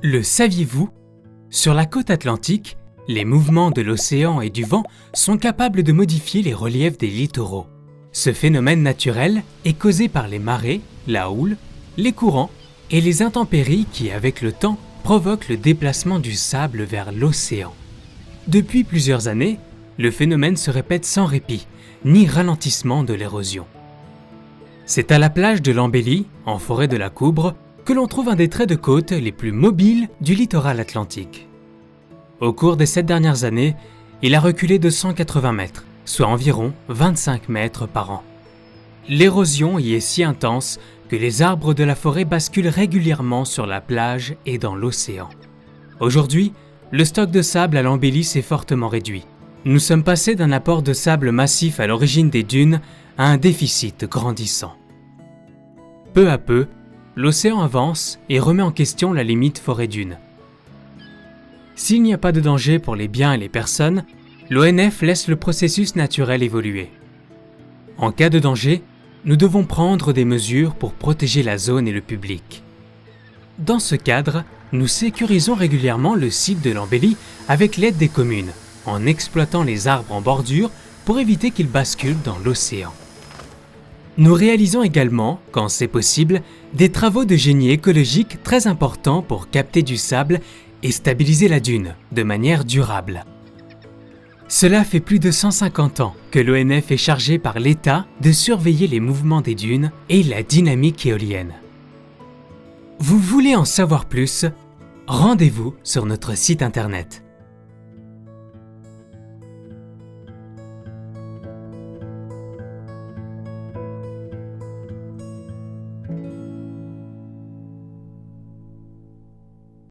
Le saviez-vous? Sur la côte atlantique, les mouvements de l'océan et du vent sont capables de modifier les reliefs des littoraux. Ce phénomène naturel est causé par les marées, la houle, les courants et les intempéries qui, avec le temps, provoquent le déplacement du sable vers l'océan. Depuis plusieurs années, le phénomène se répète sans répit, ni ralentissement de l'érosion. C'est à la plage de l'Embellie, en forêt de la Coubre, que l'on trouve un des traits de côte les plus mobiles du littoral atlantique. Au cours des 7 dernières années, il a reculé de 180 mètres, soit environ 25 mètres par an. L'érosion y est si intense que les arbres de la forêt basculent régulièrement sur la plage et dans l'océan. Aujourd'hui, le stock de sable à l'Embellie s'est fortement réduit. Nous sommes passés d'un apport de sable massif à l'origine des dunes à un déficit grandissant. Peu à peu, l'océan avance et remet en question la limite forêt-dune. S'il n'y a pas de danger pour les biens et les personnes, l'ONF laisse le processus naturel évoluer. En cas de danger, nous devons prendre des mesures pour protéger la zone et le public. Dans ce cadre, nous sécurisons régulièrement le site de l'Embellie avec l'aide des communes, en exploitant les arbres en bordure pour éviter qu'ils basculent dans l'océan. Nous réalisons également, quand c'est possible, des travaux de génie écologique très importants pour capter du sable et stabiliser la dune de manière durable. Cela fait plus de 150 ans que l'ONF est chargé par l'État de surveiller les mouvements des dunes et la dynamique éolienne. Vous voulez en savoir plus? Rendez-vous sur notre site internet.